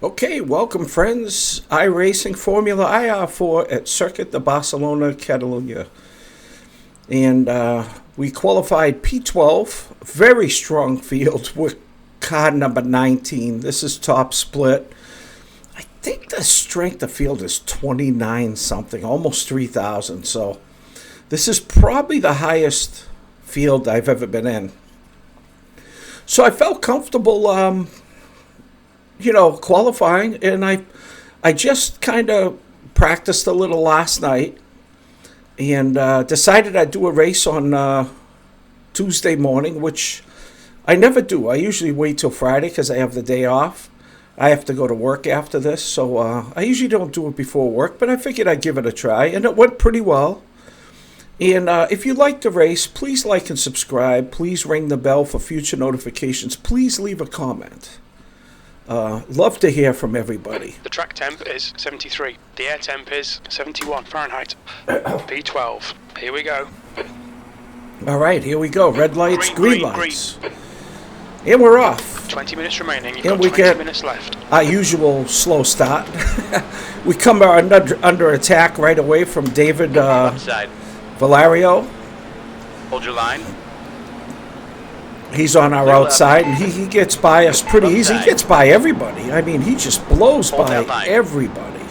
Okay, welcome friends. Iracing Formula IR4 at Circuit de Barcelona Catalunya. And we qualified P12, very strong field with car number 19. This is top split. I think the strength of field is 29 something, almost 3,000. So this is probably the highest field I've ever been in. So I felt comfortable qualifying, and I just kind of practiced a little last night and decided I'd do a race on Tuesday morning, which I never do. I usually wait till Friday because I have the day off. I have to go to work after this, so I usually don't do it before work, but I figured I'd give it a try, and it went pretty well. And if you like the race, please like and subscribe. Please ring the bell for future notifications. Please leave a comment. Love to hear from everybody. The track temp is 73. The air temp is 71 Fahrenheit. P12. Here we go. All right, here we go. Red lights, green lights. And we're off. 20 minutes remaining. You've And got we 20 get minutes left. our usual slow start. We come under attack right away from David Upside. Valerio. Hold your line. He's on our Clear outside, and he gets by us pretty Left easy. He side. gets by everybody. I mean, he just blows Hold by that line. everybody.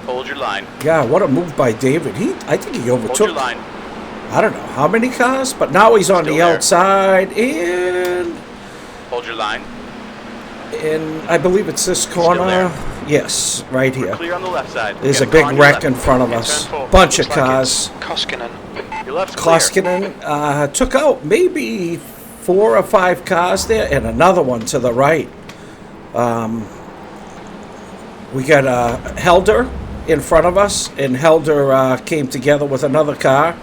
Hold your line. Yeah, what a move by David. I think he Hold your overtook, line. I don't know how many cars, but now he's on Still the there. outside, and Hold your line. I believe it's this corner. there. Yes, right We're here. clear on the left side. There's a Get car big on your wreck left. in front of Get us. turn four. Bunch of Looks like cars. it's Koskinen. Your left's clear. Koskinen took out maybe 4 or 5 cars there, and another one to the right. We got Helder in front of us, and Helder came together with another car.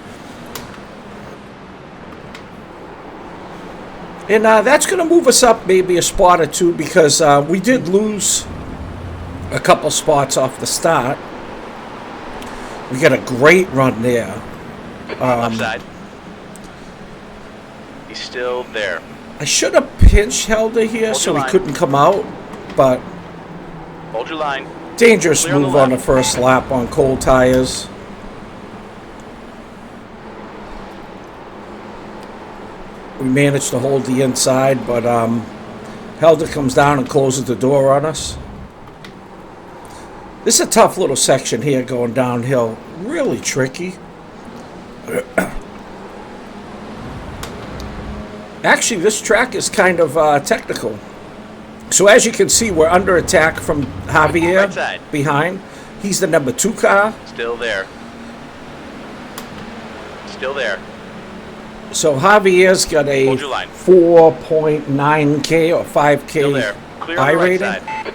And that's going to move us up maybe a spot or two, because we did lose a couple spots off the start. We got a great run there. Left side. He's still there. I should have pinched Helder here Hold so your he line. couldn't come out, but Hold your line. dangerous Clear on the move on the left. first lap on cold tires. We managed to hold the inside, but Helder comes down and closes the door on us. This is a tough little section here going downhill. Really tricky. Actually, this track is kind of technical. So as you can see, we're under attack from Javier Right side. behind. He's the number 2 car. Still there. Still there. So Javier's got a Hold your line. 4.9K or 5K Still there. Clear I on the right rating. side.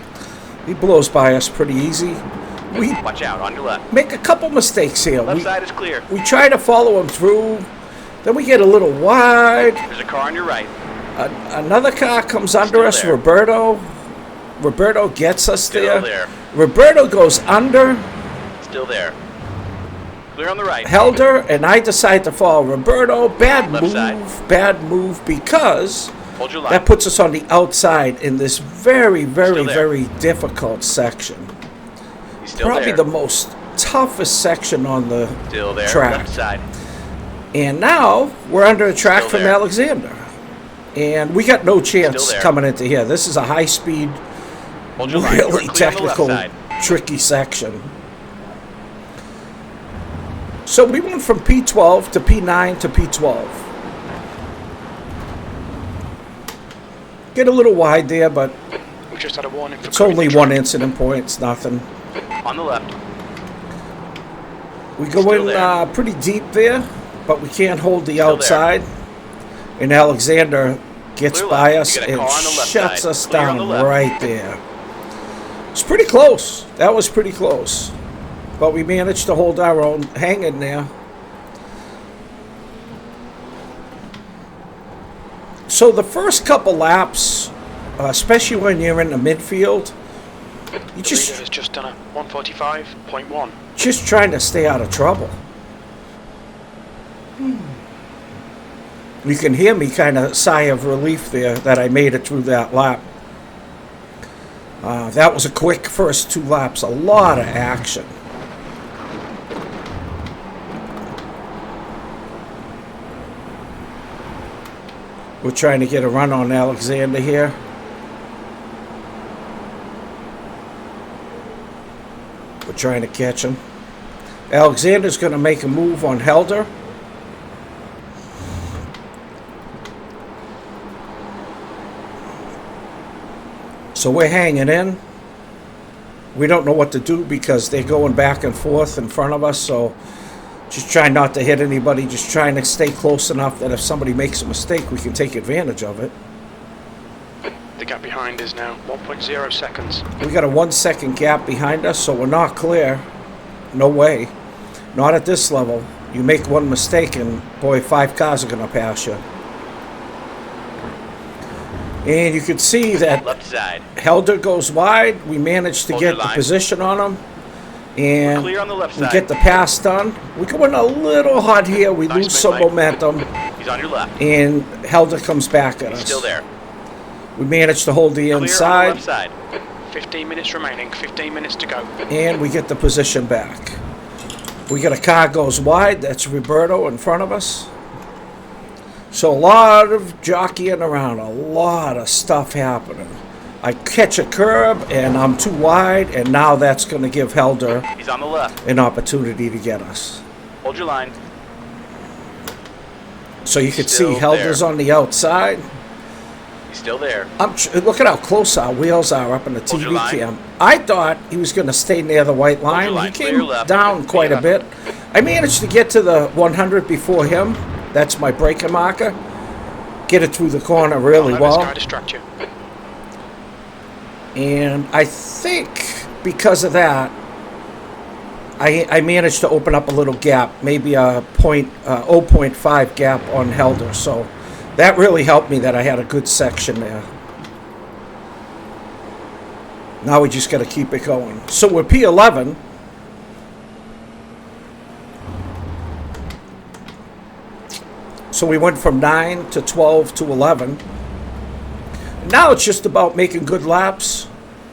He blows by us pretty easy. We Watch out. On your left. make a couple mistakes here. Left We side is clear. try to follow him through. Then we get a little wide. There's a car on your right. Another car comes under Still us, there. Roberto. Roberto gets us Still there. there. Roberto goes under Still there. Clear on the right. Helder, and I decide to follow Roberto. Bad Left move. side. Bad move, because Hold your line. that puts us on the outside in this very, very, Still there. very difficult section. He's still Probably there. the most toughest section on the Still there. track. Left side. And now we're under attack Still from there. Alexander. And we got no chance Still there. coming into here. This is a high-speed, Hold your line. really We're clear on the left technical, side. tricky section. So we went from P12 to P9 to P12. Get a little wide there, but We just had a warning for it's only covering the one track. incident point. It's nothing. On the left. We go Still in there. pretty deep there, but we can't hold the Still there. outside. And Alexander gets Clear by left. us You got a and car on the left shuts side. us Clear on down the left. right there. It's pretty close. That was pretty close. But we managed to hold our own. Hang in there. So the first couple laps, especially when you're in the midfield, you The leader just has just done a 145.1. trying to stay out of trouble. You can hear me kind of sigh of relief there that I made it through that lap. That was a quick first 2 laps. A lot of action. We're trying to get a run on Alexander here. We're trying to catch him. Alexander's going to make a move on Helder. So we're hanging in. We don't know what to do because they're going back and forth in front of us. So just trying not to hit anybody. Just trying to stay close enough that if somebody makes a mistake, we can take advantage of it. The gap behind is now 1.0 seconds. We got a 1 second gap behind us, so we're not clear. No way. Not at this level. You make one mistake and, boy, 5 cars are going to pass you. And you can see that Left side. Helder goes wide. We managed to Hold get your the line. position on him. And Clear on the left we side. get the pass done. We go in a little hot here. We Nice lose some mate. momentum. He's on your left. And Helder comes back at He's us. still there. We managed to hold the Clear on the inside. left side. 15 minutes remaining, 15 minutes to go. And we get the position back. We got a car goes wide. That's Roberto in front of us. So a lot of jockeying around, a lot of stuff happening. I catch a curb and I'm too wide, and now that's going to give Helder He's on the left. an opportunity to get us. Hold your line. So you can see Still Helder's there. on the outside. He's still there. Look at how close our wheels are up in the Hold your TV line. cam. I thought he was going to stay near the white line. your line. He Clear came left. down quite a Clear bit. I managed to get to the 100 before him. That's my braking marker. Get it through the corner really Don't let this guy well. distract you. And I think because of that, I managed to open up a little gap, maybe a 0.5 gap on Helder. So that really helped me that I had a good section there. Now we just got to keep it going. So we're P11. So we went from 9 to 12 to 11. Now it's just about making good laps,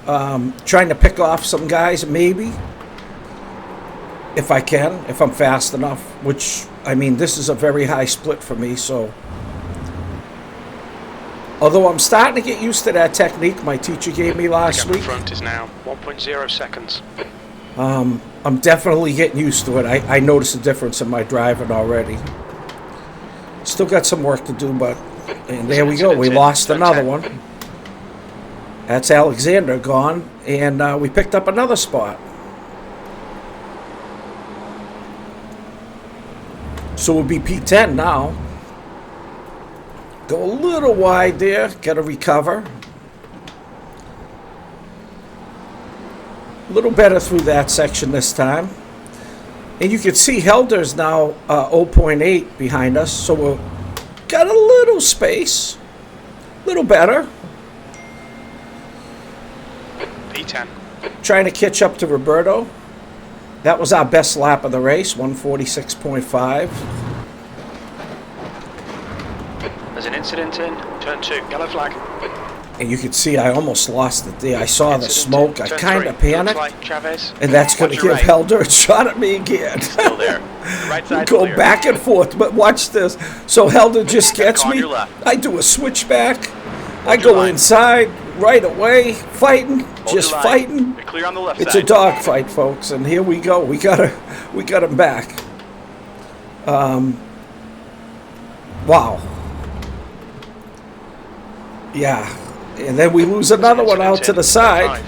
trying to pick off some guys, maybe, if I can, if I'm fast enough, which, I mean, this is a very high split for me, so. Although I'm starting to get used to that technique my teacher gave me The last gap in week, front is now 1.0 seconds. I'm definitely getting used to it. I notice a difference in my driving already. Still got some work to do, but and there we go. We lost another one. That's Alexander gone, and we picked up another spot. So we'll be P10 now. Go a little wide there. Got to recover. A little better through that section this time. And you can see Helder's now 0.8 behind us, so we've got a little space. A little better. P10. Trying to catch up to Roberto. That was our best lap of the race, 146.5. There's an incident in turn 2. Yellow flag. And you can see I almost lost it there. I saw the Incident smoke. in I turn kind of 3. panicked. Looks like Chavez. And that's going to Watch your give right. Helder a shot at me again. Still there. Right side Go clear. back and forth, but watch this. So Helder just gets on me. your left. I do a switchback. I your go line. inside right away, fighting, Hold just your line. fighting. You're clear on the left It's side. a dog fight, folks, and here we go. We got him back. Wow. Yeah, and then we lose another one out to the side.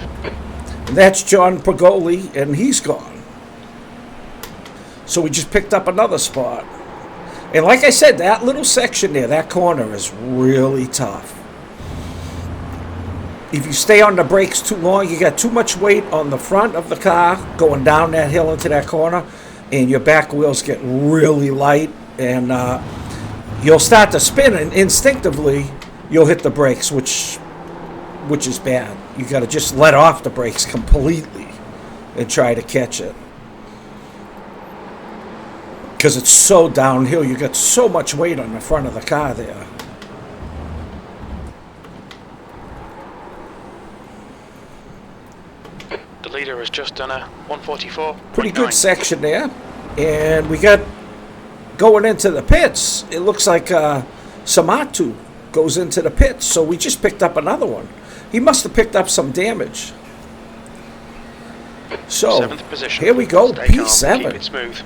And that's John Pagoli, and he's gone. So we just picked up another spot. And like I said, that little section there, that corner is really tough. If you stay on the brakes too long, you got too much weight on the front of the car going down that hill into that corner, and your back wheels get really light, and you'll start to spin, and instinctively you'll hit the brakes, which is bad. You got to just let off the brakes completely and try to catch it. Because it's so downhill, you got so much weight on the front of the car there. The leader has just done a 144. Pretty good section there. And we got going into the pits. It looks like Samatu goes into the pits. So we just picked up another one. He must have picked up some damage. So, 7th position. here we go, Stay calm, P7. keep it smooth.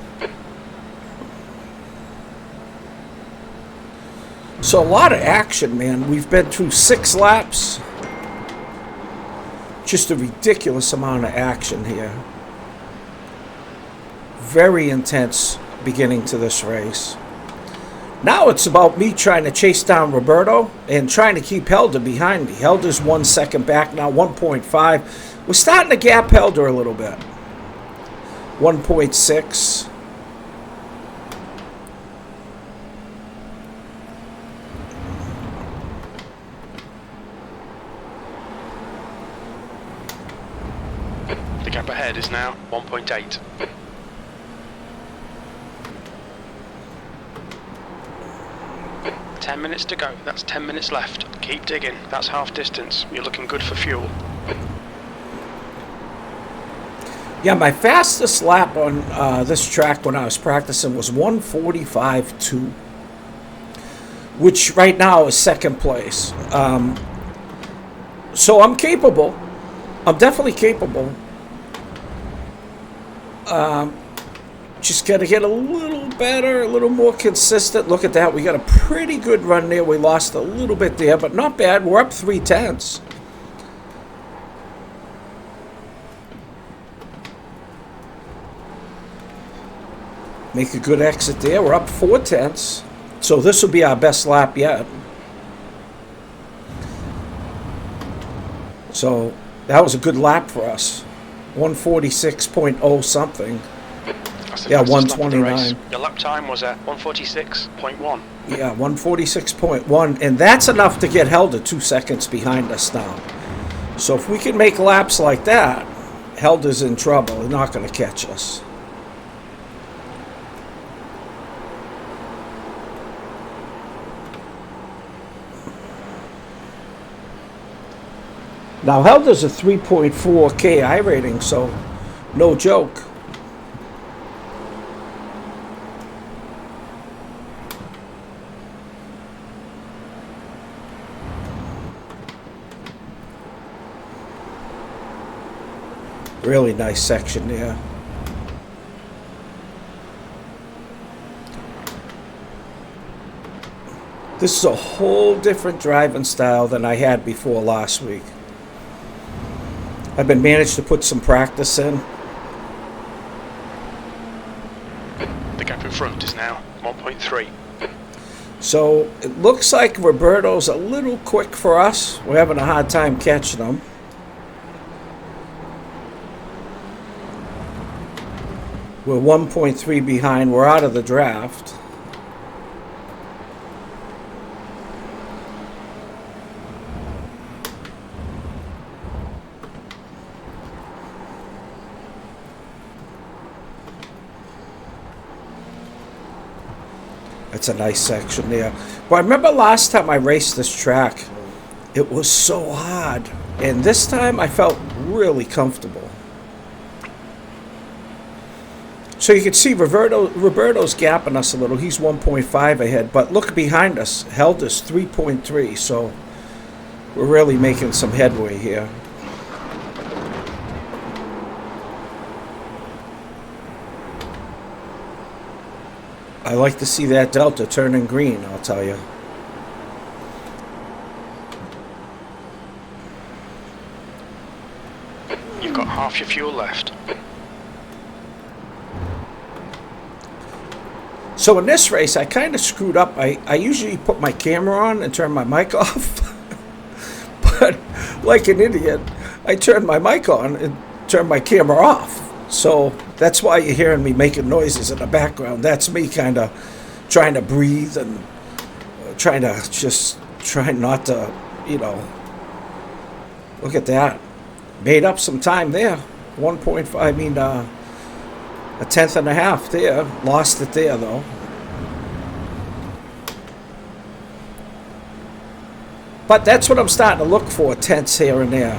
So a lot of action, man. We've been through 6 laps. Just a ridiculous amount of action here. Very intense beginning to this race. Now it's about me trying to chase down Roberto and trying to keep Helder behind me. Helder's 1 second back now, 1.5. We're starting to gap Helder a little bit. 1.6. The gap ahead is now 1.8. Ten minutes to go. That's 10 minutes left. Keep digging. That's half distance. You're looking good for fuel. Yeah, my fastest lap on this track when I was practicing was 1:45.2, which right now is second place. So I'm capable. I'm definitely capable. Just got to get a little better, a little more consistent. Look at that. We got a pretty good run there. We lost a little bit there, but not bad. We're up 3/10. Make a good exit there. We're up 4/10. So this will be our best lap yet. So that was a good lap for us. 146.0 something. That's the Yeah, fastest lap of the 129. race. Your lap time was at 146.1. Yeah, 146.1. And that's enough to get Helder 2 seconds behind us now. So if we can make laps like that, Helder's in trouble. They're not going to catch us. Now, Helder's a 3.4 KI rating, so no joke. Really nice section there. This is a whole different driving style than I had before last week. I've been managed to put some practice in. The gap in front is now 1.3. So it looks like Roberto's a little quick for us. We're having a hard time catching him. We're 1.3 behind. We're out of the draft. That's a nice section there. But I remember last time I raced this track, it was so hard. And this time I felt really comfortable. So you can see Roberto's gapping us a little. He's 1.5 ahead. But look behind us. Helder's 3.3. So we're really making some headway here. I like to see that Delta turning green, I'll tell you. You've got half your fuel left. So in this race, I kind of screwed up. I usually put my camera on and turn my mic off. But like an idiot, I turned my mic on and turned my camera off. So that's why you're hearing me making noises in the background. That's me kind of trying to breathe and trying not to, look at that. Made up some time there. 1.5, a tenth and a half there. Lost it there, though. But that's what I'm starting to look for, tenths here and there.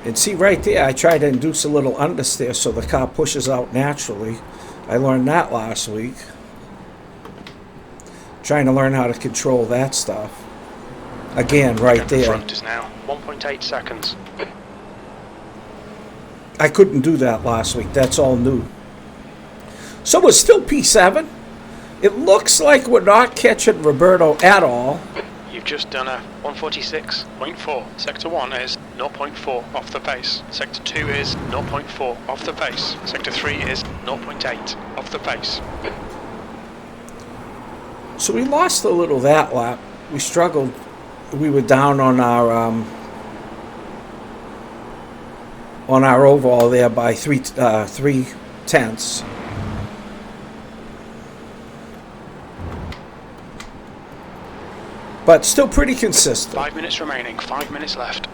And see right there, I try to induce a little understeer so the car pushes out naturally. I learned that last week. Trying to learn how to control that stuff. Again, right Gap in there. front is now 1.8 seconds. I couldn't do that last week. That's all new. So we're still P7. It looks like we're not catching Roberto at all. You've just done a 146.4. Sector 1 is 0.4 off the pace. Sector 2 is 0.4 off the pace. Sector 3 is 0.8 off the pace. So we lost a little that lap. We struggled. We were down on our overall there by three tenths. But still pretty consistent. 5 minutes remaining, 5 minutes left.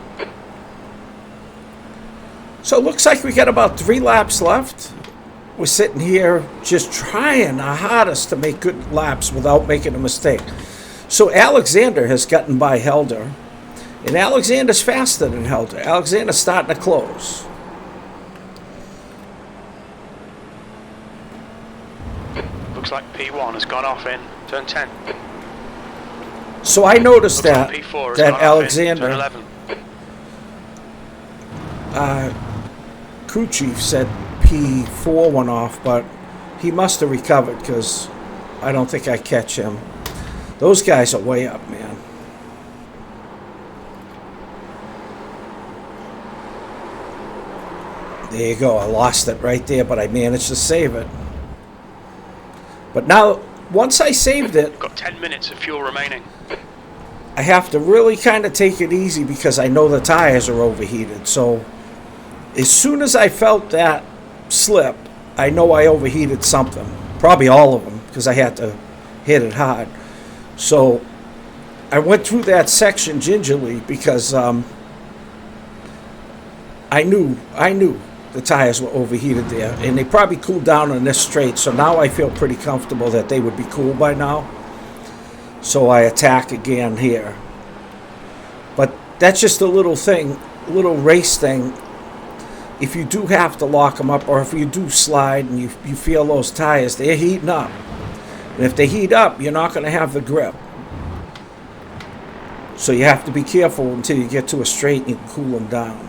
So it looks like we got about 3 laps left. We're sitting here just trying our hardest to make good laps without making a mistake. So Alexander has gotten by Helder. And Alexander's faster than Helder. Alexander's starting to close. Looks like P1 has gone off in turn 10. So I noticed Looks that like P4 has that gone off in Alexander, turn 11. crew chief said P4 went off, but he must have recovered because I don't think I catch him. Those guys are way up, man. There you go. I lost it right there, but I managed to save it. But now, once I saved it, Got 10 minutes of fuel remaining. I have to really kind of take it easy because I know the tires are overheated. So as soon as I felt that slip, I know I overheated something. Probably all of them because I had to hit it hard. So I went through that section gingerly because I knew the tires were overheated there. And they probably cooled down on this straight. So now I feel pretty comfortable that they would be cool by now. So I attack again here. But that's just a little thing, a little race thing. If you do have to lock them up, or if you do slide and you feel those tires, they're heating up. And if they heat up, you're not going to have the grip. So you have to be careful until you get to a straight and you can cool them down.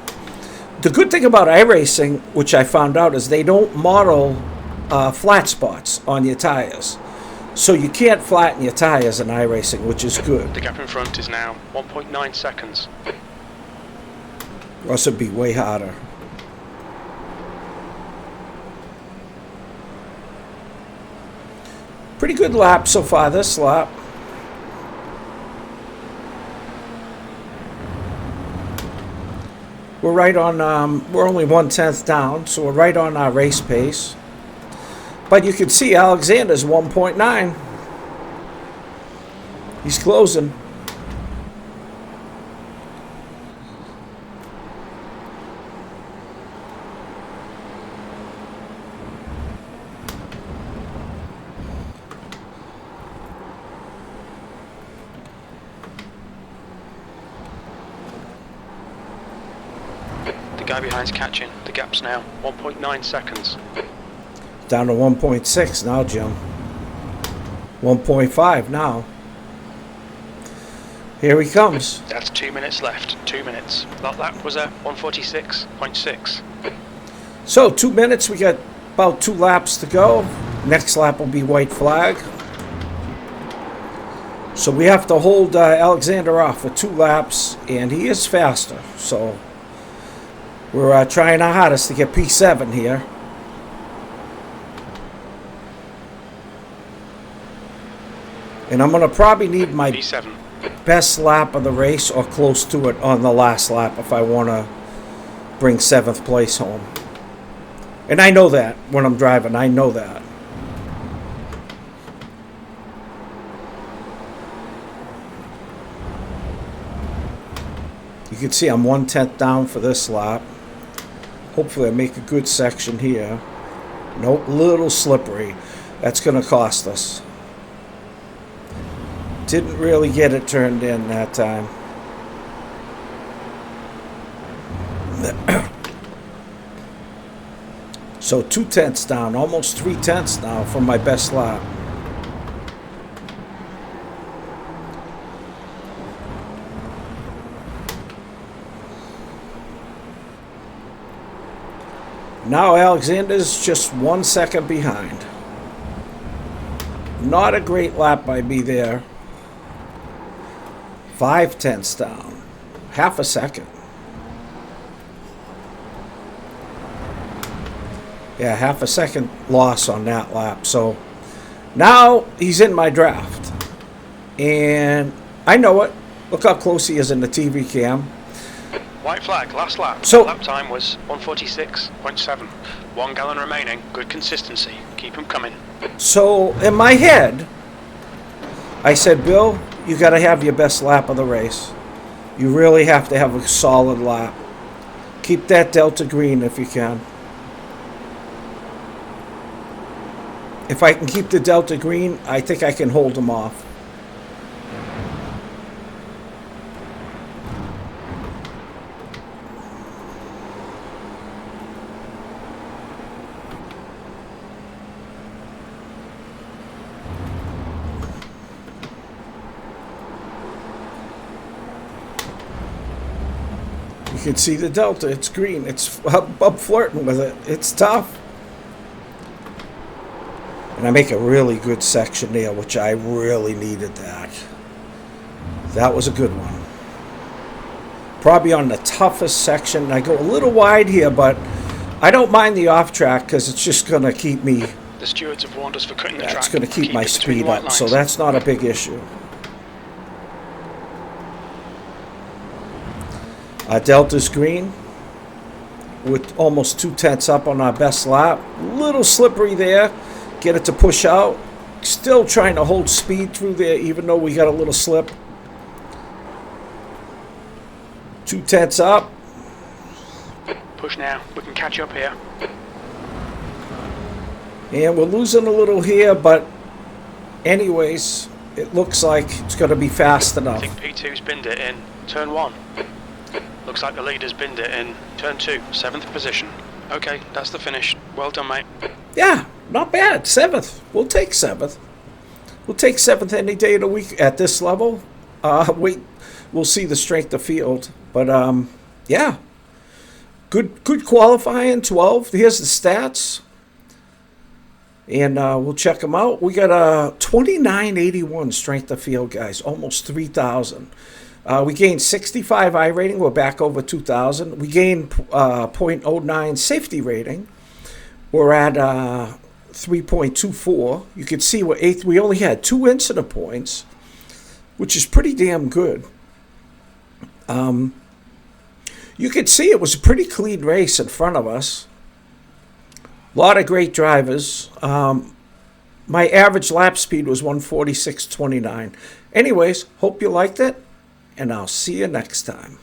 The good thing about iRacing, which I found out, is they don't model flat spots on your tires. So you can't flatten your tires in iRacing, which is good. The gap in front is now 1.9 seconds. Or else it'd be way harder. Pretty good lap so far this lap. We're right on, we're only 1/10 down, so we're right on our race pace. But you can see Alexander's 1.9. He's closing. The guy behind's catching. The gap's now 1.9 seconds. Down to 1.6 now, Jim. 1.5 now. Here he comes. That's 2 minutes left. 2 minutes. That lap was a 146.6. So 2 minutes, we got about 2 laps to go. Next lap will be white flag. So we have to hold Alexander off for 2 laps, and he is faster. So we're trying our hardest to get P7 here. And I'm going to probably need my P7. best lap of the race or close to it on the last lap if I want to bring 7th place home. And I know that when I'm driving. I know that. You can see I'm 1/10 down for this lap. Hopefully I make a good section here. Nope, little slippery. That's going to cost us. Didn't really get it turned in that time. So 2/10 down, almost 3/10 now from my best lap. Now Alexander's just 1 second behind. Not a great lap by me there. 5/10 down. Half a second. Yeah, half a second loss on that lap. So now he's in my draft. And I know it. Look how close he is in the TV cam. White flag, last lap. So- Lap time was 146.7. 1 gallon remaining. Good consistency. Keep him coming. So in my head, I said, Bill, you got to have your best lap of the race. You really have to have a solid lap. Keep that Delta green if you can. If I can keep the Delta green, I think I can hold him off. You can see the Delta. It's green. I'm flirting with it. It's tough. And I make a really good section there, which I really needed that. That was a good one. Probably on the toughest section. I go a little wide here, but I don't mind the off track because it's just going to keep me... The stewards have warned us for cutting the track. It's going to keep my it between speed the white up, so lines. that's not a big issue. Delta's green with almost 2/10 up on our best lap. Little slippery there. Get it to push out. Still trying to hold speed through there, even though we got a little slip. 2/10 up. Push now. We can catch up here. And we're losing a little here, but anyways, it looks like it's going to be fast I enough. think P2's binned it in turn 1. Looks like the leader's binned it in turn 2, 7th position. Okay, that's the finish. Well done, mate. Yeah, not bad. 7th. We'll take 7th. We'll take 7th any day of the week at this level. We'll see the strength of field. But, yeah. Good qualifying, 12. Here's the stats. And we'll check them out. We got a 2981 strength of field, guys. Almost 3,000. We gained 65 I rating. We're back over 2,000. We gained 0.09 safety rating. We're at 3.24. You can see we're 8th. We only had 2 incident points, which is pretty damn good. You could see it was a pretty clean race in front of us. A lot of great drivers. My average lap speed was 146.29. Anyways, hope you liked it, and I'll see you next time.